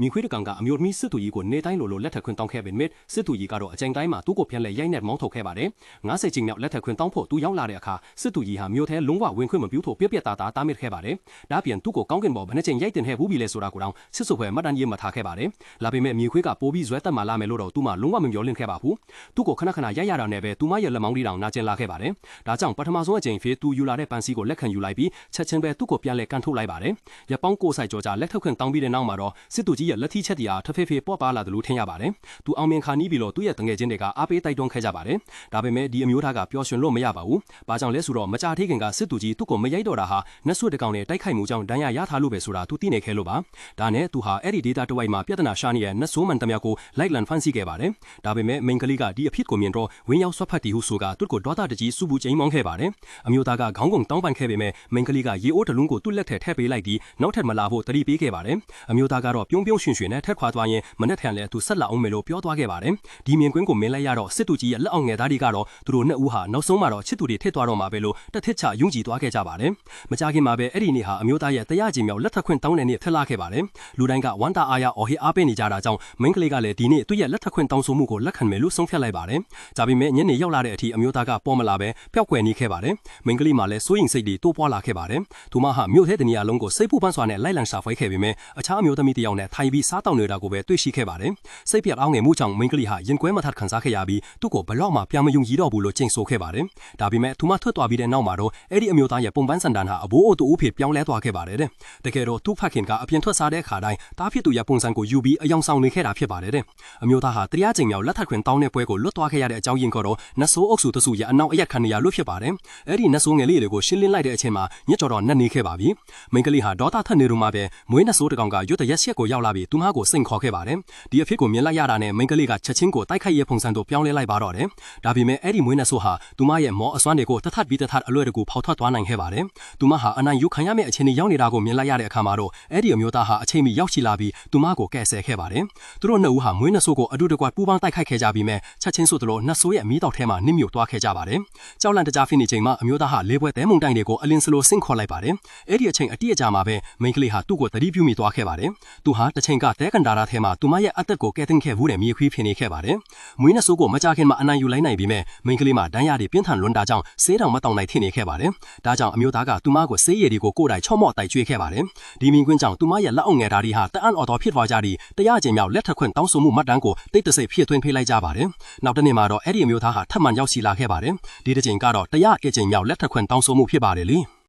မိခွေးတကောင်ကအမျိုးသမီးစစ်သူကြီးကိုနေတိုင်းလိုလက်ထပ်ခွင့်တောင်းခဲ့ပေမဲ့စစ်သူကြီးကတော့အကြိမ်တိုင်းမှာသူ့ကိုပြန်လဲရိုက်နှက်မောင်းထုတ်ခဲ့ပါတယ်90ကြိမ်မြောက်လက်ထပ်ခွင့်တောင်းဖို့သူရောက်လာတဲ့အခါစစ်သူကြီးဟာမြို့ထဲလုံးဝဝင်ခွင့်မပြုဖို့ပြက်တာတားမြစ်ခဲ့ပါတယ်ဒါပြင်သူ့ကိုကောင်းကင်ဘော်ဘယ်နှချိန်ရိုက်တင်ခဲ့ဘူးပြီလဲဆိုတာကိုတောင်စစ်စုဖွဲ့မှတ်တမ်းရေးမှတ်ထားခဲ့ပါတယ်လာပေမဲ့မိခွေးကပိုးပြီးဇွဲတက်မှလာမယ်လို့တော့သူမှလုံးဝမမျှော်လင့်ခဲ့ပါဘူးသူ့ကိုခဏရိုက်ရတာနဲ့ပဲသူမရဲ့လက်မောင်းတီတောင်နာကျင်လာခဲ့ပါတယ်ဒါကြောင့်ပထမဆုံးအကြိမ်ဖေးသူယူလာတဲ့ပန်စီကိုလက်ခံယူလိုက်ပြီးချက်ချင်းပဲသူ့ကိုပြန်လဲကန်ထုတ်လိုက်ပါတယ်ရပောင်းကိုဆိုင်ကြော်ကြလက်ထောက်ခွင့်တောင်းပြီးတဲ့နောက်မှာတော့စစ်သူကြီးရဲ့လက်ထီးချက်တရားထဖေးဖေးပေါ့ပါလာတယ်လို့ထင်ရပါတယ်သူအောင်မြင်ခါနီးပြီးတော့သူ့ရဲ့တငယ်ချင်းတွေကအားပေးတိုက်တွန်းခဲ့ကြပါတယ်ဒါပေမဲ့ဒီအမျိုးသားကပျော်ရွှင်လို့မရပါဘူးဘာကြောင့်လဲဆိုတော့မကြသေးခင်ကစစ်သူကြီးသူ့ကိုမရိုက်တော့တာဟာနတ်ဆွတ်တကောင်နဲ့တိုက်ခိုက်မှုကြောင့်ဒဏ်ရာရထားလို့ပဲဆိုတာသူသိနေခဲ့လို့ပါဒါနဲ့သူဟာအဲ့ဒီဒေတာတဝိုက်မှာပြဿနာရှာနေတဲ့နတ်ဆိုးမှန်တမျှကိုလိုက်လံဖန်ဆီးခဲ့ပါတယ်ဒါပေမဲ့မိန်ကလေးကဒီအဖြစ်ကိုမြင်တော့ဝင်းရောက်ဆွတ်ဖတ်တီဟုဆိုကသူ့ကိုဒေါသတကြီးစူပူချိန်မောင်းခဲ့ပါတယ်အမျိုးသားကခေါင်းကုန်တောင်းပန်ခဲ့ပေမဲ့မိန်ကလေးကရေအိုးတလုံးကိုသူ့လက်ထဲထည့်ပေးလိုက်ပြီးနောက်ထပ်မလာဖို့တတိပေးခဲ့ပါတယ်အမျိုးသားကတော့ပြုံးရွှင်နဲ့ထက်ခွာသွားရင်မနဲ့ထန်လဲသူဆက်လာအောင်မယ်လို့ပြောသွားခဲ့ပါတယ်ဒီမြင်ကွင်းကိုမင်းလိုက်ရတော့စစ်သူကြီးရဲ့လက်အောင်ငယ်သားတွေကတော့သူတို့နှစ်ဦးဟာနောက်ဆုံးမှာတော့ချစ်သူတွေထစ်သွားတော့မှာပဲလို့တထစ်ချယုံကြည်သွားခဲ့ကြပါတယ်မကြခင်မှာပဲအဲ့ဒီနေ့ဟာအမျိုးသားရဲ့တရားကျင်မြောက်လက်ထပ်ခွင့်တောင်းတဲ့နေ့ထက်လာခဲ့ပါတယ်လူတိုင်းကဝမ်းတာအားရအော်ဟစ်အားပေးနေကြတာကြောင့်မိန်ကလေးကလည်းဒီနေ့သူ့ရဲ့လက်ထပ်ခွင့်တောင်းဆိုမှုကိုလက်ခံမယ်လို့ဆုံးဖြတ်လိုက်ပါတယ်ဒါပေမဲ့ညနေရောက်လာတဲ့အထိအမျိုးသားကပေါ်မလာပဲပျောက်ကွယ်နေခဲ့ပါတယ်မိန်ကလေးမှလည်းစိုးရိမ်စိတ်တွေတိုးပွားလာခဲ့ပါတယ်သူမဟာမြို့ထဲတနေရာလုံးကိုစိတ်ပူပန်းစွာနဲ့လိုက်လံရှာဖွေခဲ့ပေမဲ့အခြားအမျိုးသမီးတစ်ယောက်နဲ့ထိုင်ပြီးစားတောက်နေတာကိုပဲတွေ့ရှိခဲ့ပါတယ်စိတ်ပြတ်အောင်ငယ်မှုကြောင့်မိန်ကလေးဟာရင်ကွဲမထခံစားခဲ့ရပြီးသူ့ကိုဘလောက်မှပြန်မယုံကြည်တော့ဘူးလို့ကြိမ်ဆိုခဲ့ပါတယ်ဒါပေမဲ့သူမထွက်သွားပြီးတဲ့နောက်မှာတော့အဲ့ဒီအမျိုးသားရဲ့ပုံပန်းစံတန်ဟာအဘိုးအိုတူဦးဖြစ်ပြောင်းလဲသွားခဲ့ပါတယ်တဲ့တကယ်တော့သူ့ဖခင်ကအပြင်ထွက်စားတဲ့အခါတိုင်းတားဖြစ်သူရဲ့ပုံစံကိုယူပြီးအယောင်ဆောင်နေခဲ့တာဖြစ်ပါတယ်တဲ့အမျိုးသားဟာတရားကျင်မြောက်လက်ထပ်ခွင့်တောင်းတဲ့ပွဲကိုလွတ်သွားခဲ့ရတဲ့အကြောင်းရင်းကတော့နတ်ဆိုးအုပ်စုတစုရဲ့အနောက်အရက်ခံနေရလို့ဖြစ်ပါတယ်အဲ့ဒီနတ်ဆိုးငယ်လေးတွေကိုရှင်းလင်းလိုက်တဲ့အချိန်မှာညစ်ကြော်တော့နှက်နေခဲ့ပါပြီမိန်ကလေးဟာဒေါသထက်နေတော့မှပဲမွေးနတ်ဆိုးတကောင်ကရွတ်တရက်ဆက်ကိုရောက်လာပြီးသူမကိုစိန်ခေါ်ခဲ့ပါတယ်ဒီအဖြစ်ကိုမြင်လိုက်ရတာနဲ့မိန်ကလေးကချက်ချင်းကိုတိုက်ခိုက်ရဲ့ပုံစံတို့ပြောင်းလဲလိုက်ပါတော့တယ်ဒါပေမဲ့အဲ့ဒီမွေးနတ်ဆိုးဟာသူမရဲ့မောအစွမ်းတွေကိုတထပ်ပြီးတထပ်အလွယ်တကူဖောက်ထွက်သွားနိုင်ခဲ့ပါတယ်သူမဟာအနိုင်ယူခံရမယ့်အခြေအနေရောက်နေတာကိုမြင်လိုက်ရတဲ့အခါမှာတော့အဲ့ဒီအမျိုးသားဟာအချိန်မီရောက်ရှိလာပြီးသူမကိုကယ်ဆယ်ခဲ့ပါတယ်သူတို့နှစ်ဦးဟာမွေးနတ်ဆိုးကိုအတူတကွပူးပေါင်းတိုက်ခိုက်ခဲ့ကြပြီးမဲ့ချက်ချင်းဆိုသလိုနတ်ဆိုးရဲ့မီးတောက်ထဲမှာနစ်မြုပ်သွားခဲ့ကြပါတယ်ကြောက်လန့်တကြားဖိနေချိန်မှာအမျိုးသားဟာလေးပွဲတဲမုန်တိုင်းတွေကိုအလင်းစလိုဆင့်ခေါ်လိုက်ပါတယ်အဲ့ဒီအချိန်အတိအကျမှာပဲမိန်းကလေးဟာသူ့ကိုတတိပြုမိသွားခဲ့ပါတယ်သူဟာတစ်ချိန်ကတဲကန်ဒါရာထဲမှာသူမရဲ့အသက်ကိုကယ်တင်ခဲ့ဘူးတဲ့မြေခွေးဖြစ်နေခဲ့ပါတယ်မွေးနတ်ဆိုးကိုမကြခင်မှာအနိုင်ယူလိုက်နိုင်ပြီးမဲ့မိန်းကလေးမှာဒဏ်ရာတွေပြင်းထန်လွန်တာကြောင့်ဆေးတောင်မတောင်နိုင်ထင်နေခဲ့ပါတယ်ဒါကြောင့်အမျိုးသားကသူမကိုဆေးရည်တွေကိုကိုယ်တိုင်ချော့မော့တိုက်ကျွေးခဲ့ပါတယ်ဒီမြင်ကွင်းကြောင့်သူမရဲ့လက်အောင်ငယ်ဓာတ်တွေဟာတအံ့အော်တော်ဖြစ်သွားကြပြီးတရားကျင်မြောက်လက်ထပ်ခွင့်တောင်းဆိုမှုမှတ်တမ်းကိုတိတ်တဆိတ်ဖြစ်သွင်းဖေးလိုက်ကြပါတယ်နောက်တနေ့မှာတော့အဲ့ဒီအမျိုးသားဟာထပ်မံရောက်ရှိလာခဲ့ပါတယ်ဒီတစ်ချိန်ကတော့တရားကျင်မြောက်လက်ထပ်ခွင့်တောင်းဆိုမှုဖြစ်ပါတယ်လေ